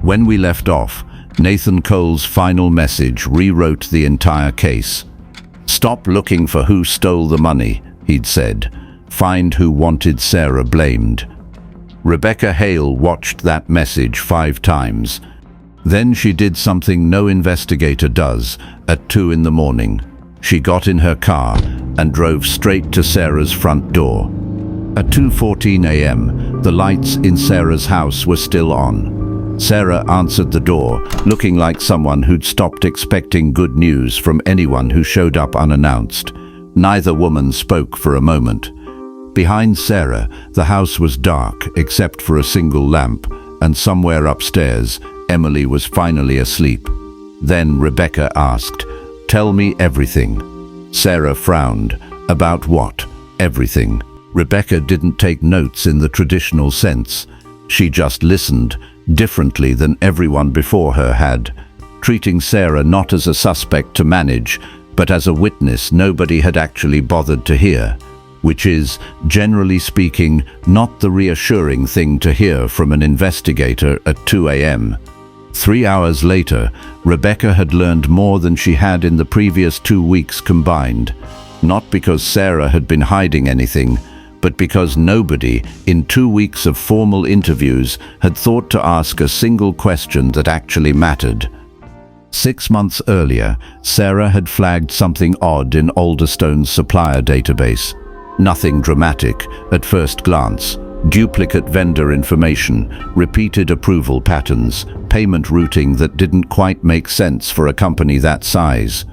When we left off, Nathan Cole's final message rewrote the entire case. "Stop looking for who stole the money," he'd said. "Find who wanted Sarah blamed." Rebecca Hale watched that message 5 times. Then she did something no investigator does at 2 in the morning. She got in her car and drove straight to Sarah's front door. At 2:14 a.m., the lights in Sarah's house were still on. Sarah answered the door, looking like someone who'd stopped expecting good news from anyone who showed up unannounced. Neither woman spoke for a moment. Behind Sarah, the house was dark except for a single lamp, and somewhere upstairs, Emily was finally asleep. Then Rebecca asked, "Tell me everything." Sarah frowned. About what? Everything. Rebecca didn't take notes in the traditional sense. She just listened, differently than everyone before her had, treating Sarah not as a suspect to manage, but as a witness nobody had actually bothered to hear, which is, generally speaking, not the reassuring thing to hear from an investigator at 2 a.m. 3 hours later, Rebecca had learned more than she had in the previous 2 weeks combined, not because Sarah had been hiding anything, but because nobody, in 2 weeks of formal interviews, had thought to ask a single question that actually mattered. 6 months earlier, Sarah had flagged something odd in Alderstone's supplier database. Nothing dramatic at first glance. Duplicate vendor information, repeated approval patterns, payment routing that didn't quite make sense for a company that size.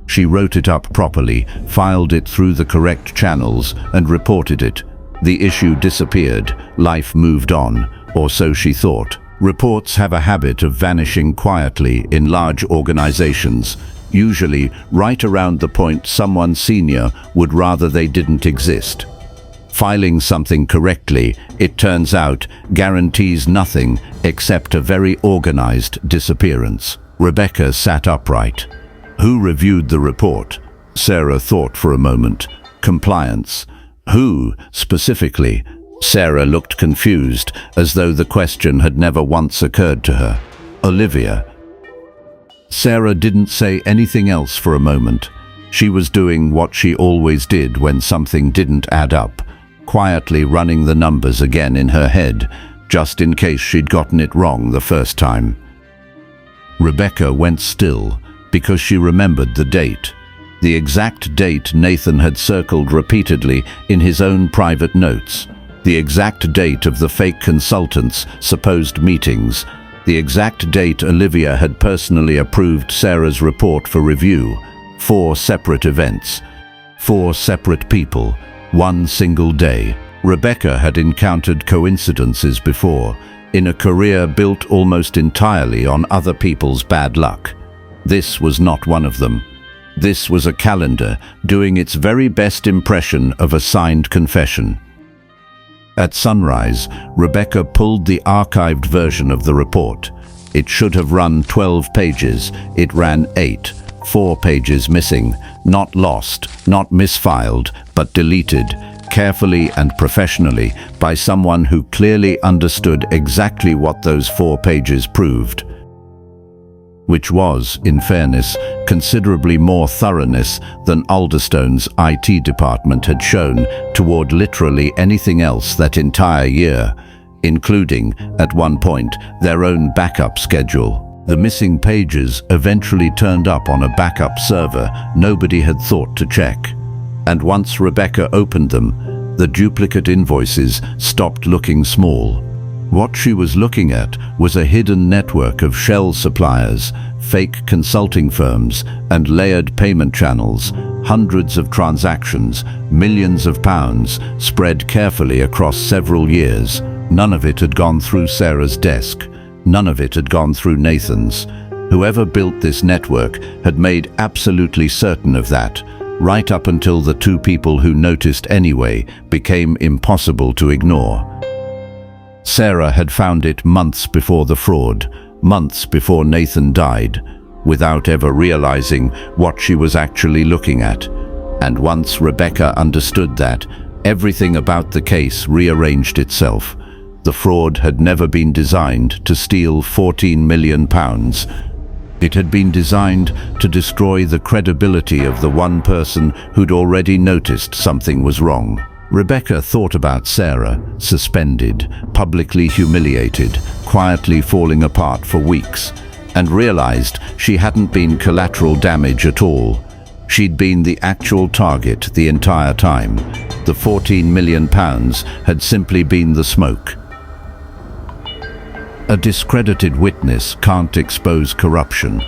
She wrote it up properly, filed it through the correct channels, and reported it. The issue disappeared. Life moved on, or so she thought. Reports have a habit of vanishing quietly in large organizations, usually right around the point someone senior would rather they didn't exist. Filing something correctly, it turns out, guarantees nothing except a very organized disappearance. Rebecca sat upright. Who reviewed the report? Sarah thought for a moment. Compliance. Who, specifically? Sarah looked confused, as though the question had never once occurred to her. Olivia. Sarah didn't say anything else for a moment. She was doing what she always did when something didn't add up, quietly running the numbers again in her head, just in case she'd gotten it wrong the first time. Rebecca went still, because she remembered the date. The exact date Nathan had circled repeatedly in his own private notes. The exact date of the fake consultant's supposed meetings. The exact date Olivia had personally approved Sarah's report for review. 4 separate events. 4 separate people. 1 single day. Rebecca had encountered coincidences before, in a career built almost entirely on other people's bad luck. This was not one of them. This was a calendar doing its very best impression of a signed confession. At sunrise, Rebecca pulled the archived version of the report. It should have run 12 pages. It ran 8, 4 pages missing, not lost, not misfiled, but deleted, carefully and professionally by someone who clearly understood exactly what those 4 pages proved. Which was, in fairness, considerably more thoroughness than Alderstone's IT department had shown toward literally anything else that entire year, including, at one point, their own backup schedule. The missing pages eventually turned up on a backup server nobody had thought to check. And once Rebecca opened them, the duplicate invoices stopped looking small. What she was looking at was a hidden network of shell suppliers, fake consulting firms, and layered payment channels, hundreds of transactions, millions of pounds, spread carefully across several years. None of it had gone through Sarah's desk. None of it had gone through Nathan's. Whoever built this network had made absolutely certain of that, right up until the 2 people who noticed anyway became impossible to ignore. Sarah had found it months before the fraud, months before Nathan died, without ever realizing what she was actually looking at. And once Rebecca understood that, everything about the case rearranged itself. The fraud had never been designed to steal £14 million. It had been designed to destroy the credibility of the one person who'd already noticed something was wrong. Rebecca thought about Sarah, suspended, publicly humiliated, quietly falling apart for weeks, and realized she hadn't been collateral damage at all. She'd been the actual target the entire time. The £14 million had simply been the smoke. A discredited witness can't expose corruption.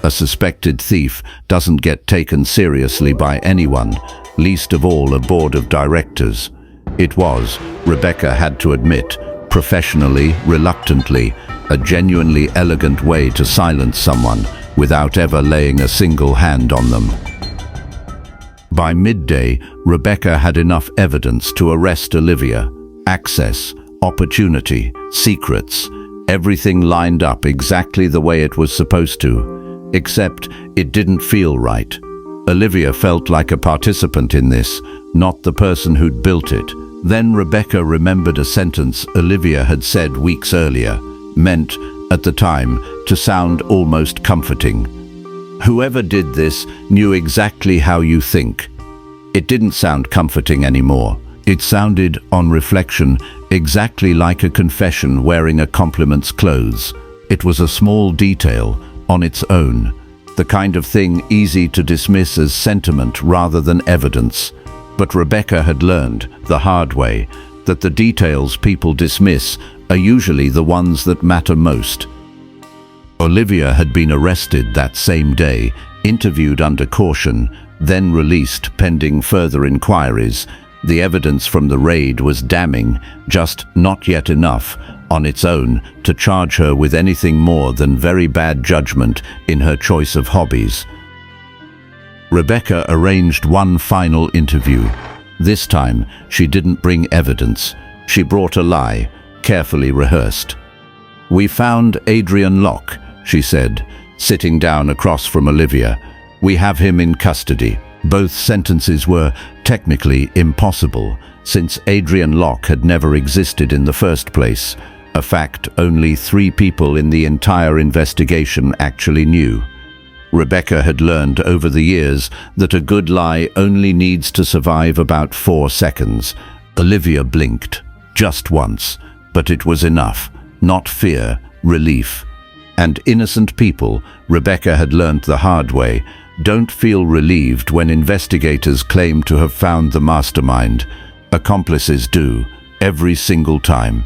A suspected thief doesn't get taken seriously by anyone, least of all a board of directors. It was, Rebecca had to admit, professionally, reluctantly, a genuinely elegant way to silence someone without ever laying a single hand on them. By midday, Rebecca had enough evidence to arrest Olivia. Access, opportunity, secrets, everything lined up exactly the way it was supposed to, except it didn't feel right. Olivia felt like a participant in this, not the person who'd built it. Then Rebecca remembered a sentence Olivia had said weeks earlier, meant, at the time, to sound almost comforting. Whoever did this knew exactly how you think. It didn't sound comforting anymore. It sounded, on reflection, exactly like a confession wearing a compliment's clothes. It was a small detail, on its own, the kind of thing easy to dismiss as sentiment rather than evidence. But Rebecca had learned, the hard way, that the details people dismiss are usually the ones that matter most. Olivia had been arrested that same day, interviewed under caution, then released pending further inquiries. The evidence from the raid was damning, just not yet enough on its own to charge her with anything more than very bad judgment in her choice of hobbies. Rebecca arranged one final interview. This time, she didn't bring evidence. She brought a lie, carefully rehearsed. "We found Adrian Locke," she said, sitting down across from Olivia. "We have him in custody." Both sentences were technically impossible, since Adrian Locke had never existed in the first place, a fact only 3 people in the entire investigation actually knew. Rebecca had learned over the years that a good lie only needs to survive about 4 seconds. Olivia blinked, just once, but it was enough. Not fear, relief. And innocent people, Rebecca had learned the hard way, don't feel relieved when investigators claim to have found the mastermind. Accomplices do, every single time.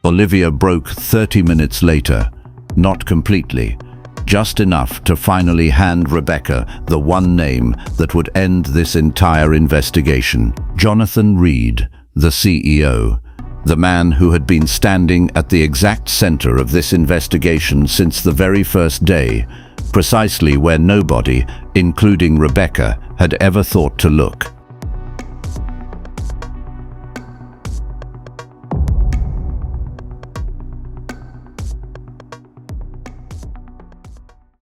Olivia broke 30 minutes later, not completely, just enough to finally hand Rebecca the one name that would end this entire investigation. Jonathan Reed, the CEO, the man who had been standing at the exact center of this investigation since the very first day, precisely where nobody, including Rebecca, had ever thought to look.